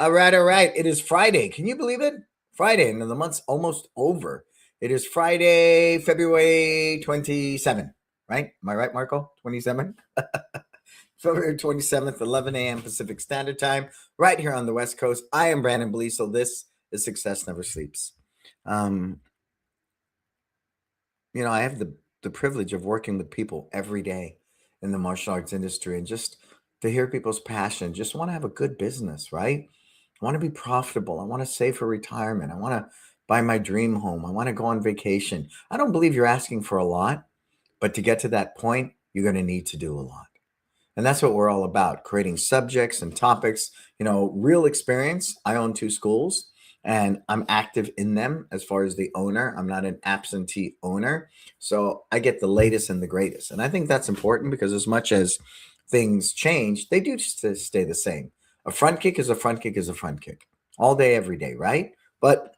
All right, all right. It is Friday. Can you believe it? Friday, and the month's almost over. It is Friday, February 27, right? Am I right, Marco? 27? February 27th, 11 a.m. Pacific Standard Time, right here on the West Coast. I am Brannon Beliso. This is Success Never Sleeps. Um, I have the privilege of working with people every day in the martial arts industry and just to hear people's passion, just want to have a good business, right? I want to be profitable. I want to save for retirement. I want to buy my dream home. I want to go on vacation. I don't believe you're asking for a lot, but to get to that point, you're going to need to do a lot. And that's what we're all about, creating subjects and topics, real experience. I own two schools and I'm active in them as far as the owner. I'm not an absentee owner. So I get the latest and the greatest. And I think that's important because as much as things change, they do stay the same. A front kick is a front kick is a front kick all day, every day, right? But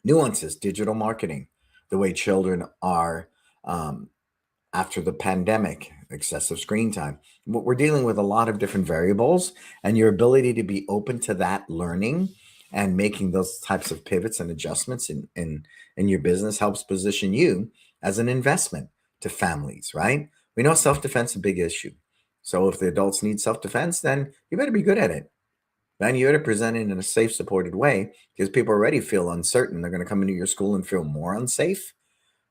nuances, digital marketing, the way children are after the pandemic, excessive screen time. We're dealing with a lot of different variables, and your ability to be open to that learning and making those types of pivots and adjustments in your business helps position you as an investment to families, right? We know self-defense is a big issue. So if the adults need self-defense, then you better be good at it. Then you better present it in a safe, supported way because people already feel uncertain. They're going to come into your school and feel more unsafe,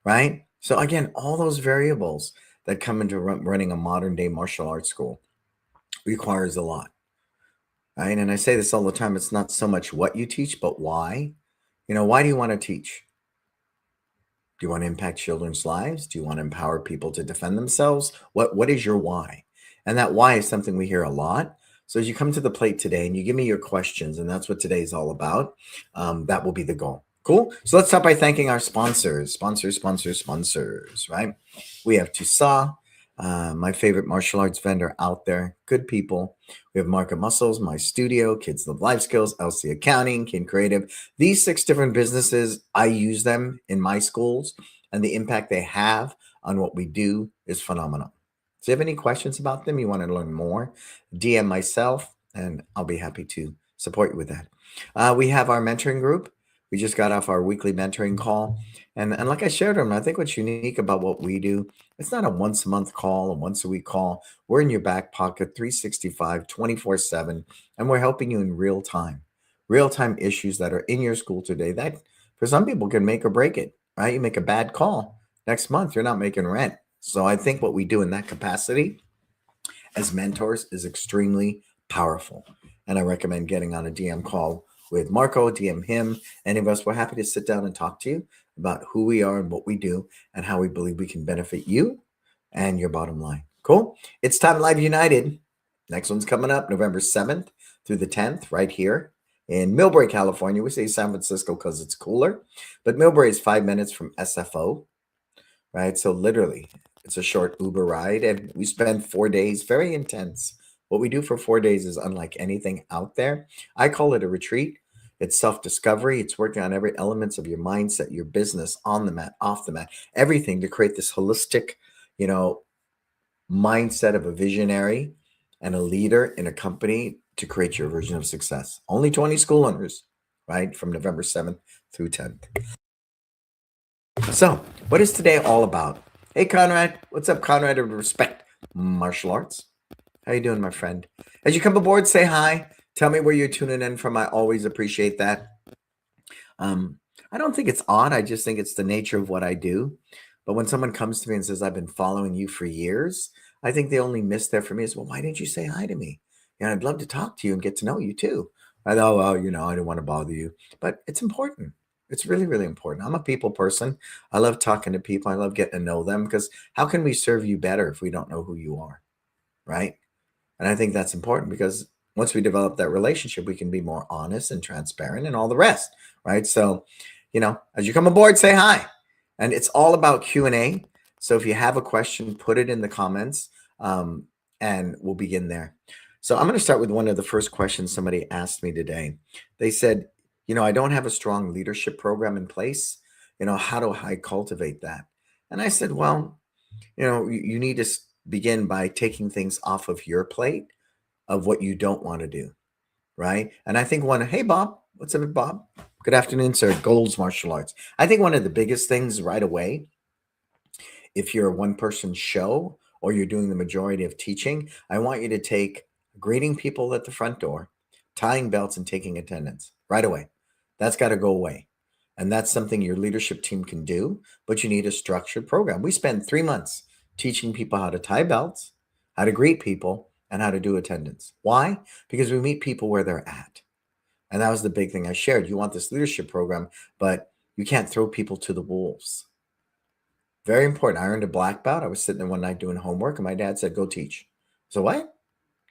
right? So again, all those variables that come into running a modern day martial arts school requires a lot, right? And I say this all the time. It's not so much what you teach, but why. Why do you want to teach? Do you want to impact children's lives? Do you want to empower people to defend themselves? What is your why? And that why is something we hear a lot. So as you come to the plate today and you give me your questions, and that's what today is all about, that will be the goal. Cool. So let's start by thanking our sponsors, right? We have Tusa, my favorite martial arts vendor out there. Good people. We have Market Muscles, My Studio, Kids Love Life Skills, LC Accounting, Kin Creative. These 6 different businesses, I use them in my schools, and the impact they have on what we do is phenomenal. So if you have any questions about them, you want to learn more, DM myself, and I'll be happy to support you with that. We have our mentoring group. We just got off our weekly mentoring call. And like I shared them, I think what's unique about what we do, it's not a once a month call, a once a week call. We're in your back pocket 365, 24/7, and we're helping you in real time issues that are in your school today that for some people can make or break it, right? You make a bad call next month, you're not making rent. So I think what we do in that capacity as mentors is extremely powerful. And I recommend getting on a DM call with Marco, DM him, any of us. We're happy to sit down and talk to you about who we are and what we do and how we believe we can benefit you and your bottom line. Cool. It's Time Live United. Next one's coming up November 7th through the 10th right here in Millbrae, California. We say San Francisco because it's cooler, but Millbrae is 5 minutes from SFO, right? So literally it's a short Uber ride, and we spend 4 days, very intense. What we do for 4 days is unlike anything out there. I call it a retreat. It's self-discovery. It's working on every elements of your mindset, your business, on the mat, off the mat, everything to create this holistic, mindset of a visionary and a leader in a company to create your version of success. Only 20 school owners, right? From November 7th through 10th. So what is today all about? Hey, Conrad. What's up, Conrad of Respect Martial Arts? How you doing, my friend? As you come aboard, say hi. Tell me where you're tuning in from. I always appreciate that. I don't think it's odd. I just think it's the nature of what I do. But when someone comes to me and says, I've been following you for years, I think the only miss there for me is, well, why didn't you say hi to me? And I'd love to talk to you and get to know you too. I know, well, I didn't want to bother you. But it's important. It's really, really important. I'm a people person. I love talking to people. I love getting to know them because how can we serve you better if we don't know who you are, right? And I think that's important because once we develop that relationship, we can be more honest and transparent and all the rest, right? So, as you come aboard, say hi. And it's all about Q&A. So if you have a question, put it in the comments and we'll begin there. So I'm going to start with one of the first questions somebody asked me today. They said, I don't have a strong leadership program in place. How do I cultivate that? And I said, well, you need to begin by taking things off of your plate of what you don't want to do, right? And I think hey, Bob, what's up, Bob? Good afternoon, sir. Gold's Martial Arts. I think one of the biggest things right away, if you're a one person show or you're doing the majority of teaching, I want you to take greeting people at the front door, tying belts, and taking attendance right away. That's got to go away. And that's something your leadership team can do, but you need a structured program. We spent 3 months teaching people how to tie belts, how to greet people, and how to do attendance. Why? Because we meet people where they're at. And that was the big thing I shared. You want this leadership program, but you can't throw people to the wolves. Very important. I earned a black belt. I was sitting there one night doing homework, and my dad said, "Go teach." So what?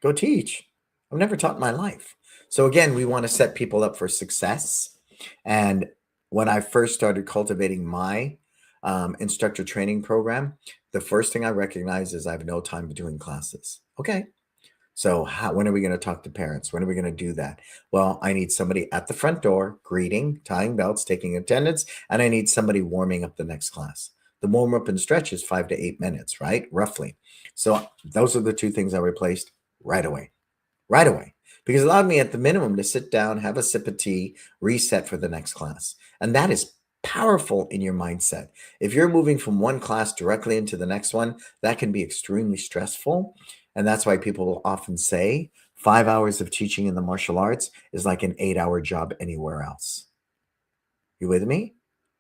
Go teach. I've never taught in my life. So again, we want to set people up for success. And when I first started cultivating my instructor training program, the first thing I recognized is I have no time between classes. Okay. So when are we going to talk to parents? When are we going to do that? Well, I need somebody at the front door, greeting, tying belts, taking attendance, and I need somebody warming up the next class. The warm up and stretch is 5 to 8 minutes, right? Roughly. So those are the two things I replaced right away. Right away. Because it allowed me at the minimum to sit down, have a sip of tea, reset for the next class. And that is powerful in your mindset. If you're moving from one class directly into the next one, that can be extremely stressful. And that's why people will often say 5 hours of teaching in the martial arts is like an 8 hour job anywhere else. You with me?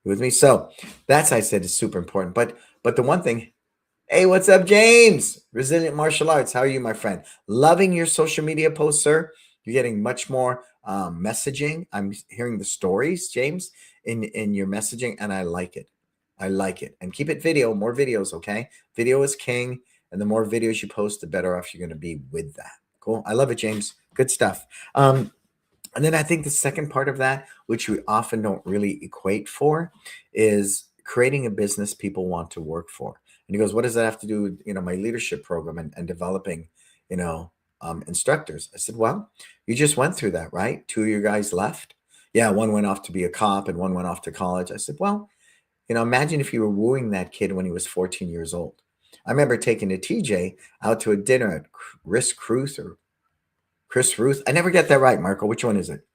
You with me? So that's, I said, is super important. But the one thing, hey, what's up, James? Resilient Martial Arts. How are you, my friend? Loving your social media posts, sir. You're getting much more messaging. I'm hearing the stories, James, in your messaging, and I like it. I like it. And keep it video, more videos, okay? Video is king, and the more videos you post, the better off you're going to be with that. Cool. I love it, James. Good stuff. And then I think the second part of that, which we often don't really equate for, is creating a business people want to work for. And he goes, what does that have to do with, my leadership program and developing, instructors? I said, well, you just went through that, right? Two of your guys left. Yeah, one went off to be a cop and one went off to college. I said, well, imagine if you were wooing that kid when he was 14 years old. I remember taking a TJ out to a dinner at Chris Ruth. I never get that right, Marco. Which one is it?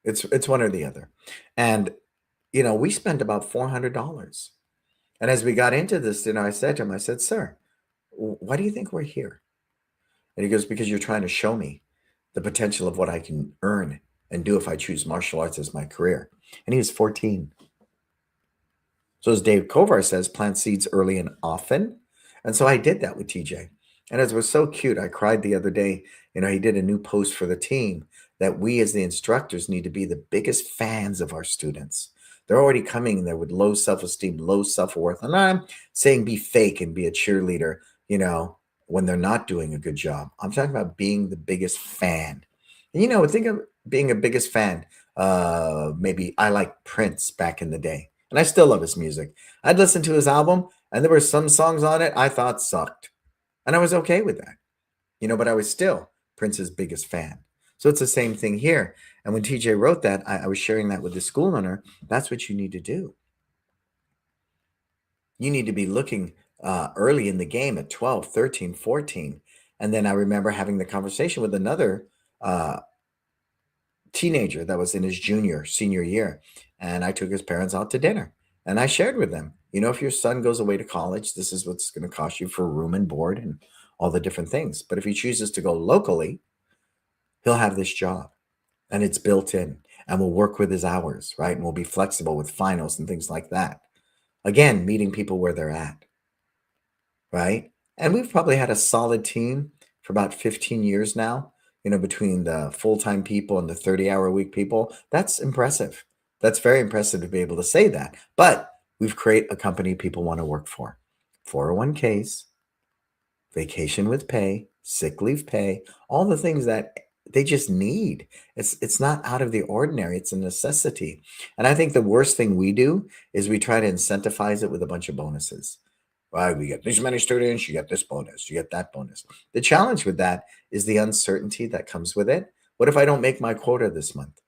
It's one or the other. And we spent about $400. And as we got into this dinner, I said to him, I said, sir, why do you think we're here? And he goes, because you're trying to show me the potential of what I can earn and do if I choose martial arts as my career. And he was 14. So as Dave Kovar says, plant seeds early and often. And so I did that with TJ. And it was so cute. I cried the other day. He did a new post for the team that we as the instructors need to be the biggest fans of our students. They're already coming there with low self-esteem, low self-worth. And I'm saying be fake and be a cheerleader, when they're not doing a good job. I'm talking about being the biggest fan. And think of being a biggest fan. Maybe I like Prince back in the day. And I still love his music. I'd listen to his album, and there were some songs on it I thought sucked. And I was okay with that. But I was still Prince's biggest fan. So it's the same thing here. And when TJ wrote that, I was sharing that with the school owner. That's what you need to do. You need to be looking early in the game at 12, 13, 14. And then I remember having the conversation with another teenager that was in his senior year. And I took his parents out to dinner. And I shared with them, if your son goes away to college, this is what's going to cost you for room and board and all the different things. But if he chooses to go locally, he'll have this job and it's built in and we'll work with his hours, right? And we'll be flexible with finals and things like that. Again, meeting people where they're at, right? And we've probably had a solid team for about 15 years now, between the full-time people and the 30-hour-a-week people. That's impressive. That's very impressive to be able to say that. But we've created a company people want to work for. 401ks, vacation with pay, sick leave pay, all the things that they just need. It's not out of the ordinary. It's a necessity. And I think the worst thing we do is we try to incentivize it with a bunch of bonuses. Right, we get this many students, you get this bonus, you get that bonus. The challenge with that is the uncertainty that comes with it. What if I don't make my quota this month?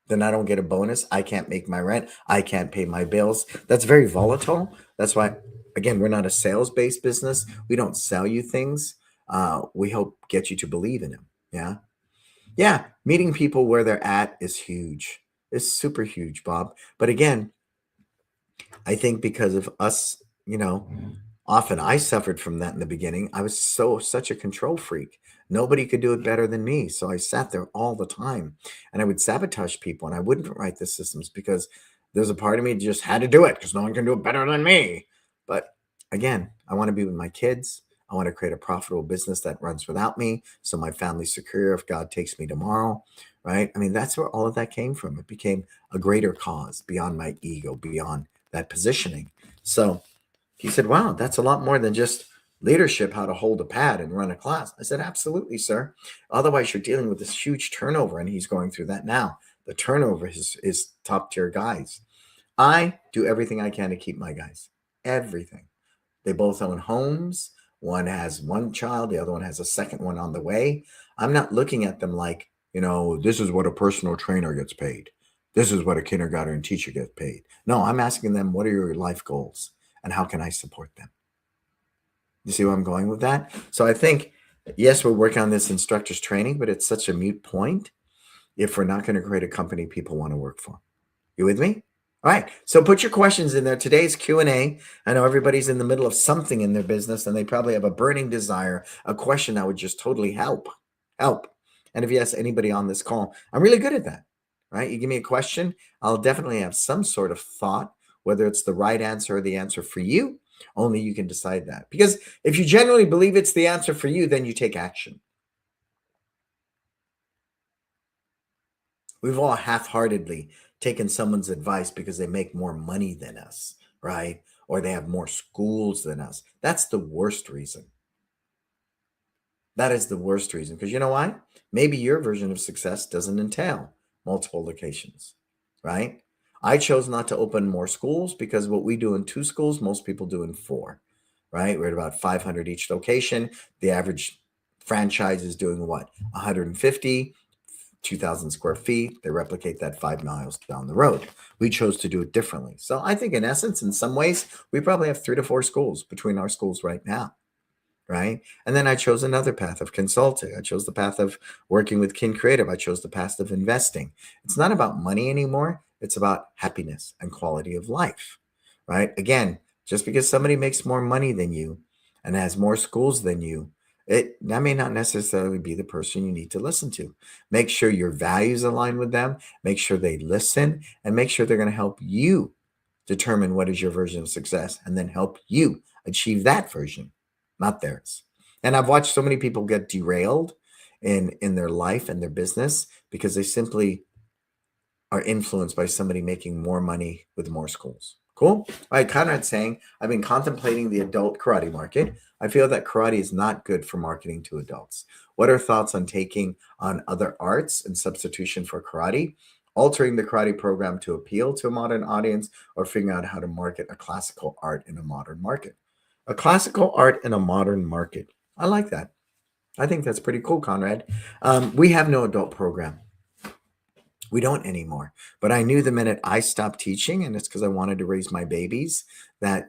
Then I don't get a bonus. I can't make my rent. I can't pay my bills. That's very volatile. That's why, again, we're not a sales-based business. We don't sell you things. We hope get you to believe in them. Yeah. Yeah. Meeting people where they're at is huge. It's super huge, Bob. But again, I think because of us, often I suffered from that in the beginning. I was such a control freak. Nobody could do it better than me. So I sat there all the time and I would sabotage people and I wouldn't write the systems because there's a part of me that just had to do it because no one can do it better than me. But again, I want to be with my kids. I want to create a profitable business that runs without me. So my family's secure if God takes me tomorrow. Right. I mean, that's where all of that came from. It became a greater cause beyond my ego, beyond that positioning. So he said, wow, that's a lot more than just leadership, how to hold a pad and run a class. I said, absolutely, sir. Otherwise, you're dealing with this huge turnover, and he's going through that now. The turnover is top tier guys. I do everything I can to keep my guys. Everything. They both own homes. One has one child, the other one has a second one on the way. I'm not looking at them like, this is what a personal trainer gets paid. This is what a kindergarten teacher gets paid. No, I'm asking them, what are your life goals and how can I support them? You see where I'm going with that? So I think, yes, we're working on this instructor's training, but it's such a mute point if we're not going to create a company people want to work for. You with me? All right. So put your questions in there. Today's Q&A. I know everybody's in the middle of something in their business and they probably have a burning desire, a question that would just totally help. Help. And if you ask anybody on this call, I'm really good at that. Right? You give me a question, I'll definitely have some sort of thought, whether it's the right answer or the answer for you. Only you can decide that. Because if you genuinely believe it's the answer for you, then you take action. We've all half-heartedly taken someone's advice because they make more money than us, right? Or they have more schools than us. That's the worst reason. That is the worst reason. Because you know why? Maybe your version of success doesn't entail multiple locations, right? I chose not to open more schools because what we do in 2 schools, most people do in 4, right? We're at about 500 each location. The average franchise is doing what? 150, 2,000 square feet. They replicate that 5 miles down the road. We chose to do it differently. So I think, in essence, in some ways, we probably have 3 to 4 schools between our schools right now. Right. And then I chose another path of consulting. I chose the path of working with Kin Creative. I chose the path of investing. It's not about money anymore. It's about happiness and quality of life. Right. Again, just because somebody makes more money than you and has more schools than you, that may not necessarily be the person you need to listen to. Make sure your values align with them. Make sure they listen and make sure they're going to help you determine what is your version of success and then help you achieve that version, not theirs. And I've watched so many people get derailed in their life and their business because they simply are influenced by somebody making more money with more schools. Cool. All right. Conrad's saying, I've been contemplating the adult karate market. I feel that karate is not good for marketing to adults. What are thoughts on taking on other arts in substitution for karate, altering the karate program to appeal to a modern audience, or figuring out how to market a classical art in a modern market? A classical art in a modern market. I like that. I think that's pretty cool, Conrad. We have no adult program. We don't anymore. But I knew the minute I stopped teaching, and it's because I wanted to raise my babies, that,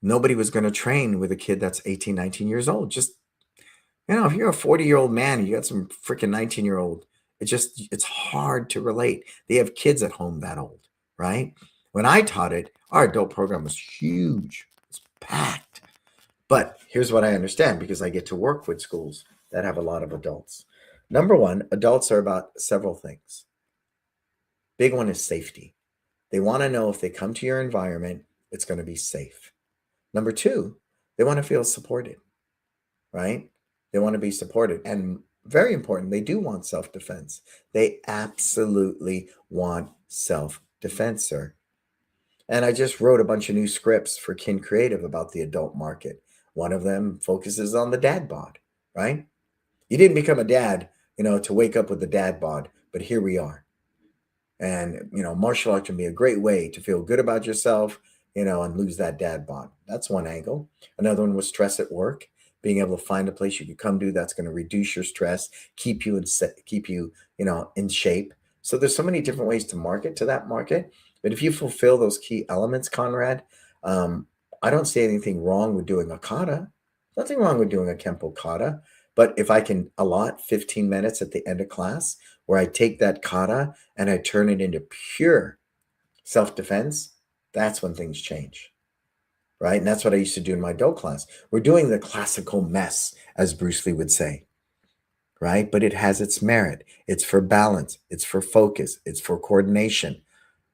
nobody was going to train with a kid that's 18, 19 years old. Just, if you're a 40-year-old man and you got some freaking 19-year-old, it's hard to relate. They have kids at home that old, right? When I taught it, our adult program was huge. It's packed. But here's what I understand because I get to work with schools that have a lot of adults. Number one, adults are about several things. Big one is safety. They want to know if they come to your environment, it's going to be safe. Number two, they want to feel supported, right? They want to be supported. And very important, they do want self defense. They absolutely want self defense, sir. And I just wrote a bunch of new scripts for Kin Creative about the adult market. One of them focuses on the dad bod, right? You didn't become a dad, to wake up with the dad bod, but here we are. And, martial art can be a great way to feel good about yourself, and lose that dad bod. That's one angle. Another one was stress at work, being able to find a place you could come to that's going to reduce your stress, keep you in shape. So there's so many different ways to market to that market. But if you fulfill those key elements, Conrad, I don't see anything wrong with doing a kata. Nothing wrong with doing a Kempo kata. But if I can allot 15 minutes at the end of class where I take that kata and I turn it into pure self-defense, that's when things change, right? And that's what I used to do in my do class. We're doing the classical mess, as Bruce Lee would say, right? But it has its merit. It's for balance, it's for focus, it's for coordination,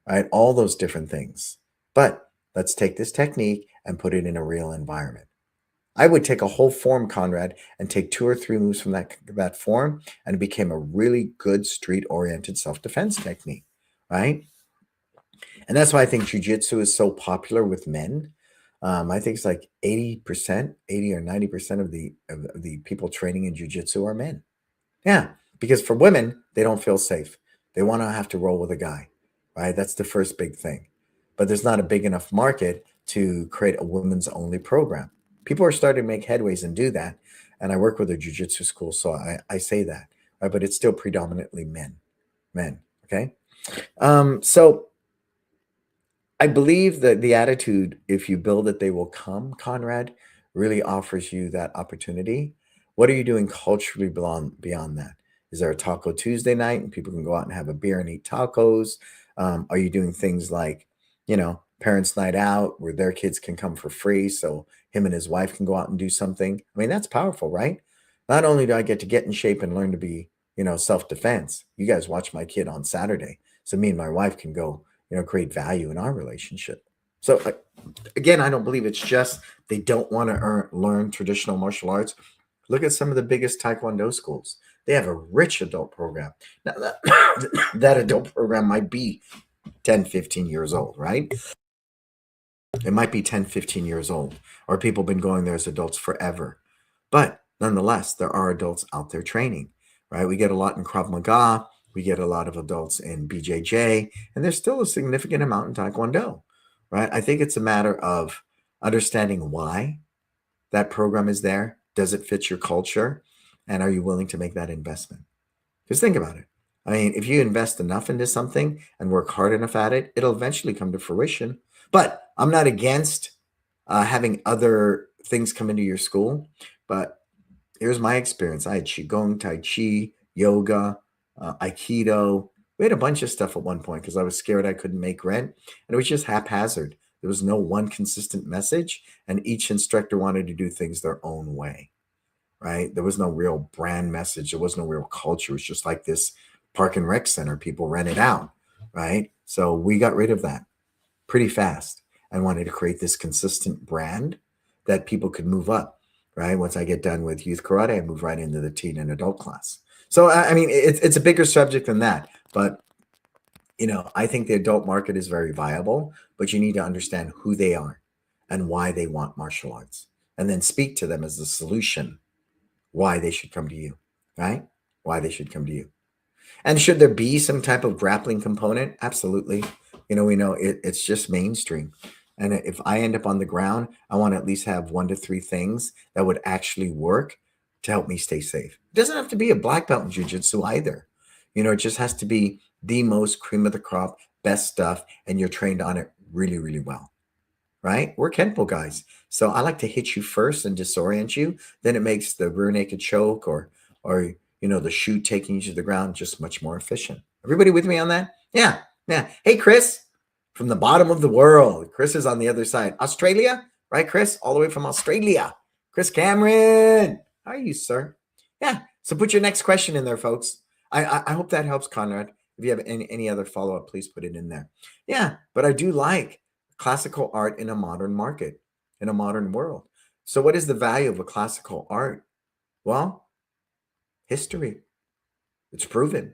right? All those different things. But let's take this technique and put it in a real environment. I would take a whole form, Conrad, and take 2 or 3 moves from that form, and it became a really good street-oriented self-defense technique, right? And that's why I think jujitsu is so popular with men. I think it's like 80%, 80 or 90% of the people training in jujitsu are men. Yeah, because for women, they don't feel safe. They want to have to roll with a guy, right? That's the first big thing. But there's not a big enough market to create a women's only program. People are starting to make headways and do that. And I work with a jujitsu school, so I say that, right? But it's still predominantly men. Okay. So I believe that the attitude, if you build it, they will come, Conrad, really offers you that opportunity. What are you doing culturally beyond that? Is there a Taco Tuesday night and people can go out and have a beer and eat tacos? Are you doing things like, parents' night out where their kids can come for free so him and his wife can go out and do something? I mean, that's powerful, right? Not only do I get in shape and learn to be, self-defense. You guys watch my kid on Saturday. So me and my wife can go create value in our relationship. So again, I don't believe it's just they don't want to learn traditional martial arts. Look at some of the biggest Taekwondo schools. They have a rich adult program. Now, that adult program might be 10, 15 years old, right? It might be 10, 15 years old, or people have been going there as adults forever. But nonetheless, there are adults out there training, right? We get a lot in Krav Maga. We get a lot of adults in BJJ, and there's still a significant amount in Taekwondo, right? I think it's a matter of understanding why that program is there. Does it fit your culture? And are you willing to make that investment? Because think about it. I mean, if you invest enough into something and work hard enough at it, it'll eventually come to fruition. But I'm not against having other things come into your school. But here's my experience. I had Qigong, Tai Chi, yoga, Aikido. We had a bunch of stuff at one point because I was scared I couldn't make rent. And it was just haphazard. There was no one consistent message. And each instructor wanted to do things their own way, right? There was no real brand message. There was no real culture. It was just like this park and rec center. People rent it out, right? So we got rid of that pretty fast and wanted to create this consistent brand that people could move up, right? Once I get done with youth karate, I move right into the teen and adult class. So, I mean, it's a bigger subject than that. But, I think the adult market is very viable, but you need to understand who they are and why they want martial arts, and then speak to them as the solution why they should come to you, right? Why they should come to you. And should there be some type of grappling component? Absolutely. We know it's just mainstream. And if I end up on the ground, I want to at least have 1 to 3 things that would actually work to help me stay safe. It doesn't have to be a black belt in jiu-jitsu either. It just has to be the most cream of the crop, best stuff, and you're trained on it really, really well, right? We're Kenpo guys. So I like to hit you first and disorient you. Then it makes the rear naked choke or the shoot taking you to the ground just much more efficient. Everybody with me on that? Yeah. Yeah. Hey, Chris, from the bottom of the world. Chris is on the other side. Australia, right, Chris? All the way from Australia. Chris Cameron. How are you, sir? Yeah. So put your next question in there, folks. I hope that helps, Conrad. If you have any other follow-up, please put it in there. Yeah, but I do like classical art in a modern market, in a modern world. So what is the value of a classical art? Well, history. It's proven,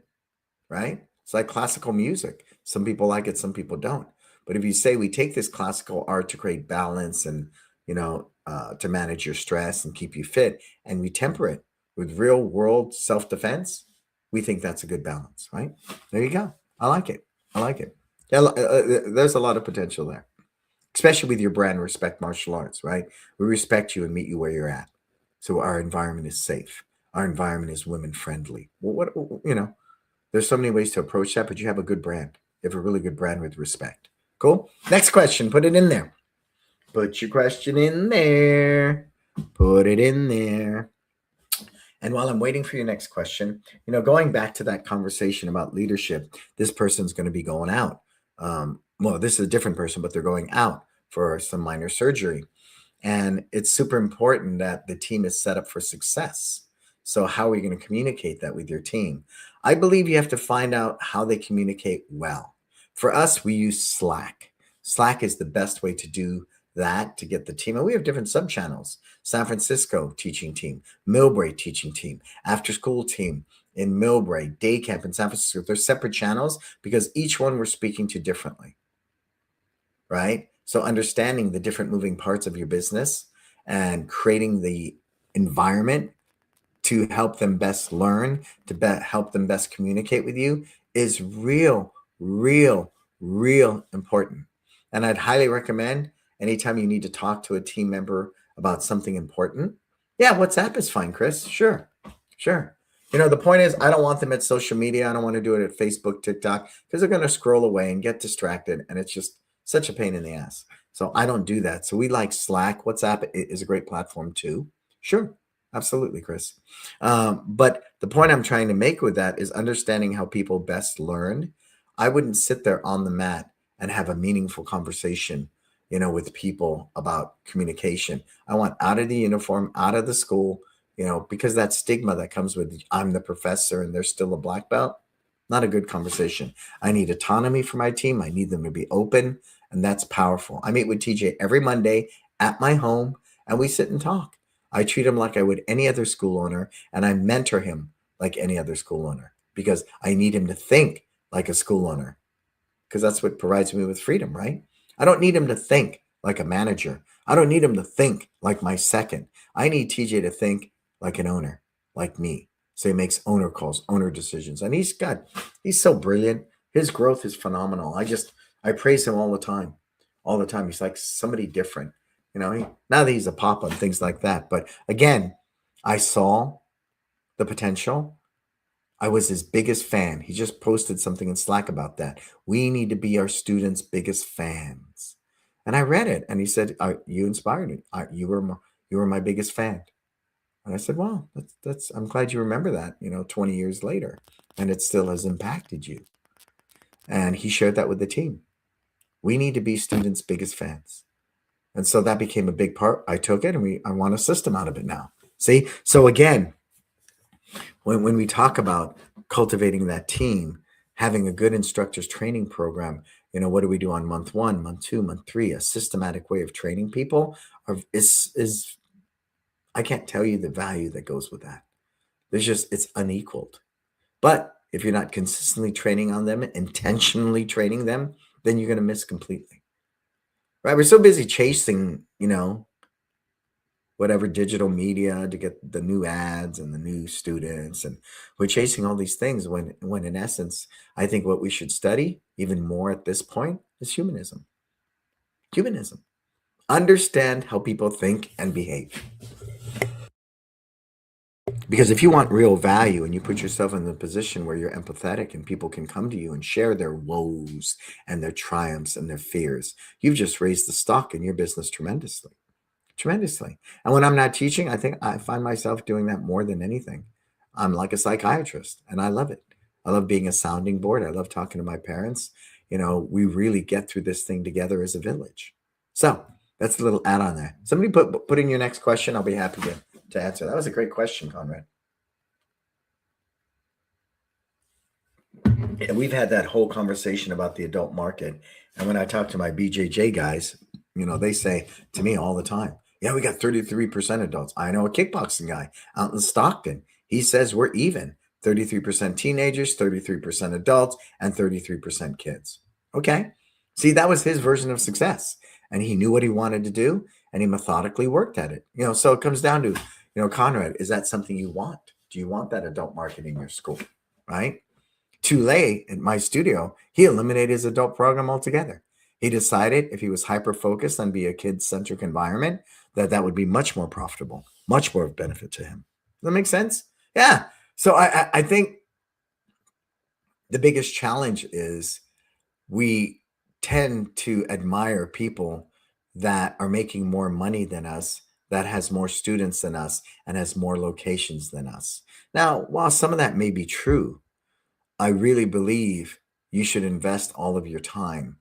right? It's like classical music. Some people like it, some people don't. But if you say we take this classical art to create balance and, to manage your stress and keep you fit, and we temper it with real world self-defense, we think that's a good balance, right? There you go. I like it. I like it. Yeah, there's a lot of potential there, especially with your brand Respect Martial Arts, right? We respect you and meet you where you're at. So our environment is safe. Our environment is women friendly. Well, there's so many ways to approach that, but you have a good brand. You have a really good brand with respect. Cool. Next question. Put it in there. Put your question in there. Put it in there. And while I'm waiting for your next question, going back to that conversation about leadership, this person's going to be going out. Well, this is a different person, but they're going out for some minor surgery. And it's super important that the team is set up for success. So, how are you going to communicate that with your team? I believe you have to find out how they communicate well. For us, we use Slack. Slack is the best way to do that to get the team. And we have different sub channels: San Francisco teaching team, Millbrae teaching team, after school team in Millbrae, day camp in San Francisco. They're separate channels because each one we're speaking to differently, right? So understanding the different moving parts of your business and creating the environment to help them best learn, to help them best communicate with you is real important. And I'd highly recommend anytime you need to talk to a team member about something important. Yeah, WhatsApp is fine, Chris. Sure. Sure. The point is, I don't want them at social media. I don't want to do it at Facebook, TikTok, because they're going to scroll away and get distracted. And it's just such a pain in the ass. So I don't do that. So we like Slack. WhatsApp is a great platform too. Sure. Absolutely, Chris. But the point I'm trying to make with that is understanding how people best learn. I wouldn't sit there on the mat and have a meaningful conversation, with people about communication. I want out of the uniform, out of the school, because that stigma that comes with I'm the professor and they're still a black belt, not a good conversation. I need autonomy for my team. I need them to be open, and that's powerful. I meet with TJ every Monday at my home, and we sit and talk. I treat him like I would any other school owner, and I mentor him like any other school owner because I need him to think like a school owner because that's what provides me with freedom, right? I don't need him to think like a manager. I don't need him to think like my second. I need TJ to think like an owner, like me. So he makes owner calls, owner decisions. And he's so brilliant. His growth is phenomenal. I praise him all the time. All the time. He's like somebody different. Now that he's a papa and things like that. But again, I saw the potential. I was his biggest fan. He just posted something in Slack about that. We need to be our students' biggest fans. And I read it, and he said, "You inspired me. You were my biggest fan." And I said, "Wow, that's. I'm glad you remember that. 20 years later, and it still has impacted you." And he shared that with the team. We need to be students' biggest fans. And so that became a big part. I took it, and I want a system out of it now. See, so again, when we talk about cultivating that team, having a good instructors training program, what do we do on month 1, month 2, month 3? A systematic way of training people is I can't tell you the value that goes with that. It's unequaled. But if you're not consistently training on them, intentionally training them, then you're going to miss completely. Right? We're so busy chasing, whatever digital media to get the new ads and the new students, and we're chasing all these things when in essence, I think what we should study even more at this point is humanism. Understand how people think and behave. Because if you want real value and you put yourself in the position where you're empathetic and people can come to you and share their woes and their triumphs and their fears, you've just raised the stock in your business tremendously. And when I'm not teaching, I think I find myself doing that more than anything. I'm like a psychiatrist, and I love it. I love being a sounding board. I love talking to my parents. We really get through this thing together as a village. So that's a little add on there. Somebody put in your next question. I'll be happy to answer. That was a great question, Conrad. And we've had that whole conversation about the adult market. And when I talk to my BJJ guys, they say to me all the time, yeah, we got 33% adults. I know a kickboxing guy out in Stockton. He says we're even 33% teenagers, 33% adults, and 33% kids. Okay. See, that was his version of success. And he knew what he wanted to do and he methodically worked at it. So it comes down to, Conrad, is that something you want? Do you want that adult market in your school? Right? Too in my studio, he eliminated his adult program altogether. He decided if he was hyper focused on be a kid-centric environment, that would be much more profitable, much more of benefit to him. Does that make sense? Yeah. So I think the biggest challenge is we tend to admire people that are making more money than us that has more students than us and has more locations than us. Now, while some of that may be true, I really believe you should invest all of your time,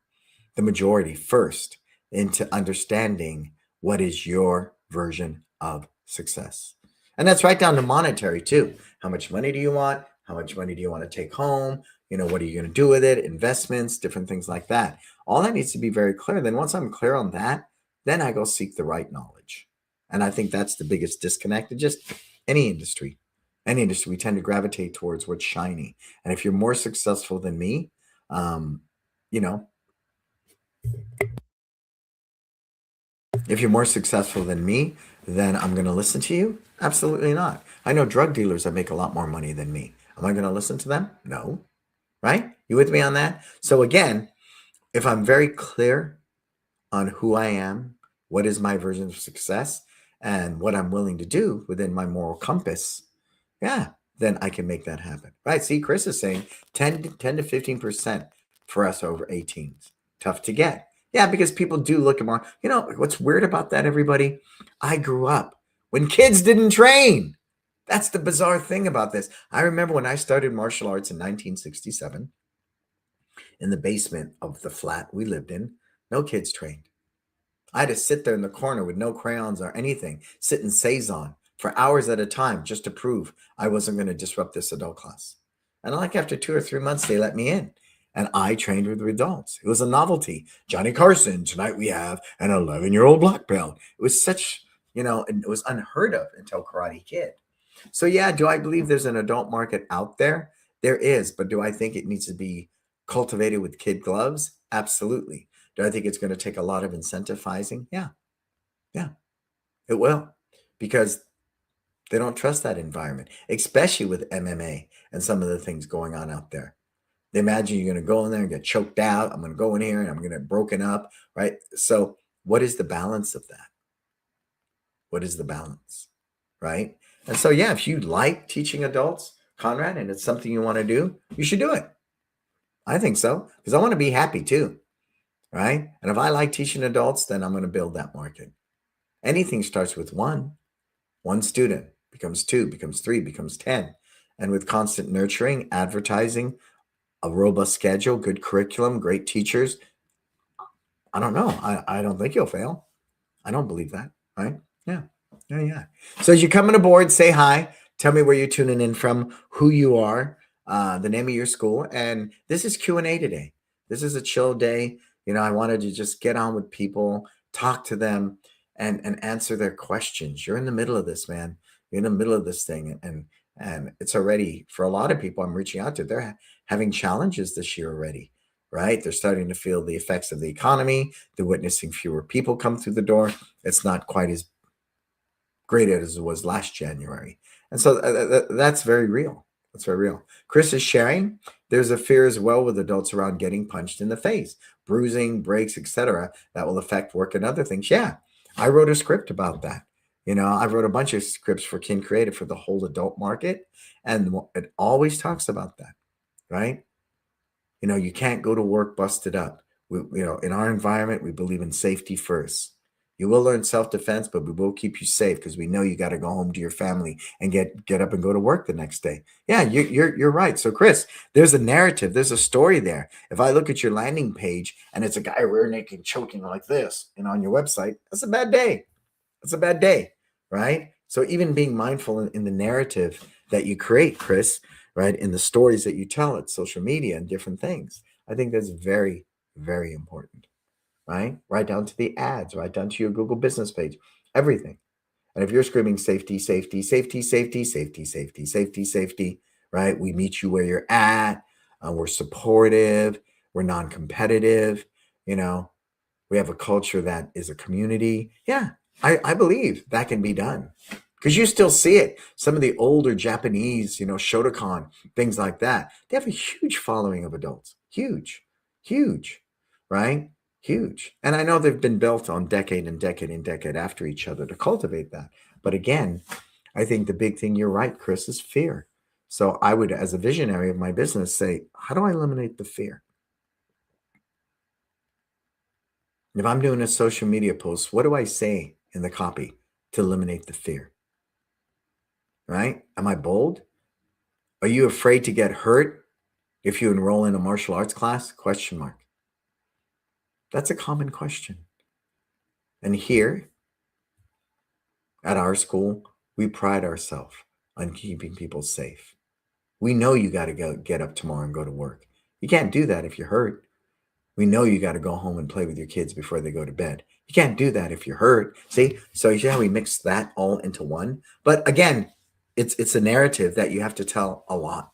the majority first, into understanding what is your version of success. And that's right down to monetary too. How much money do you want? How much money do you want to take home? What are you going to do with it? Investments, different things like that. All that needs to be very clear. Then once I'm clear on that, then I go seek the right knowledge. And I think that's the biggest disconnect in just any industry. Any industry, we tend to gravitate towards what's shiny. And if you're more successful than me, um, you know, if you're more successful than me, then I'm going to listen to you? Absolutely not. I know drug dealers that make a lot more money than me. Am I going to listen to them? No. Right? You with me on that? So again, if I'm very clear on who I am, what is my version of success, and what I'm willing to do within my moral compass, yeah, then I can make that happen. Right? See, Chris is saying 10 to 15% for us over 18s. Tough to get. Yeah, because people do look at more. What's weird about that, everybody? I grew up when kids didn't train. That's the bizarre thing about this. I remember when I started martial arts in 1967 in the basement of the flat we lived in, no kids trained. I had to sit there in the corner with no crayons or anything, sit in Saison for hours at a time just to prove I wasn't going to disrupt this adult class. And like after 2 or 3 months, they let me in. And I trained with adults. It was a novelty. Johnny Carson, tonight we have an 11-year-old black belt. It was it was unheard of until Karate Kid. So yeah, do I believe there's an adult market out there? There is, but do I think it needs to be cultivated with kid gloves? Absolutely. Do I think it's going to take a lot of incentivizing? Yeah, yeah, it will, because they don't trust that environment, especially with MMA and some of the things going on out there. They imagine you're going to go in there and get choked out. I'm going to go in here and I'm going to get broken up, right? So, what is the balance of that? What is the balance, right? And so, yeah, if you like teaching adults, Conrad, and it's something you want to do, you should do it. I think so, because I want to be happy too, right? And if I like teaching adults, then I'm going to build that market. Anything starts with one student becomes two, becomes three, becomes 10. And with constant nurturing, advertising, a robust schedule, good curriculum, great teachers, I don't know. I don't think you'll fail. I don't believe that, right? Yeah. Yeah, yeah. So as you're coming aboard, say hi. Tell me where you're tuning in from, who you are, the name of your school. And this is Q&A today. This is a chill day. I wanted to just get on with people, talk to them, and answer their questions. You're in the middle of this, man. You're in the middle of this thing. And it's already, for a lot of people I'm reaching out to, they're having challenges this year already, right? They're starting to feel the effects of the economy. They're witnessing fewer people come through the door. It's not quite as great as it was last January. And so that's very real. That's very real. Chris is sharing. There's a fear as well with adults around getting punched in the face, bruising, breaks, etc. That will affect work and other things. Yeah, I wrote a script about that. I wrote a bunch of scripts for Kin Creative for the whole adult market, and it always talks about that, right? You can't go to work busted up. In our environment, we believe in safety first. You will learn self-defense, but we will keep you safe because we know you got to go home to your family and get up and go to work the next day. Yeah, you're right. So, Chris, there's a narrative, there's a story there. If I look at your landing page and it's a guy rear naked choking like this, on your website, that's a bad day. That's a bad day, right? So even being mindful in the narrative that you create, Chris, right, in the stories that you tell at social media and different things, I think that's very, very important, right down to the ads, right down to your Google business page, everything. And if you're screaming safety, safety, safety, safety, safety, safety, safety, safety, right, we meet you where you're at, we're supportive, we're non-competitive, you know we have a culture that is a community. Yeah, I believe that can be done, because you still see it. Some of the older Japanese, Shotokan, things like that, they have a huge following of adults. Huge, huge, right? Huge. And I know they've been built on decade and decade and decade after each other to cultivate that. But again, I think the big thing, you're right, Chris, is fear. So I would, as a visionary of my business, say, how do I eliminate the fear? If I'm doing a social media post, what do I say in the copy? to eliminate the fear, right? Am I bold? Are you afraid to get hurt if you enroll in a martial arts class? Question mark. That's a common question. And here at our school, we pride ourselves on keeping people safe. We know you got to go get up tomorrow and go to work. You can't do that if you're hurt. We know you got to go home and play with your kids before they go to bed. You can't do that if you're hurt. See? So you see how we mix that all into one? But again, it's a narrative that you have to tell a lot.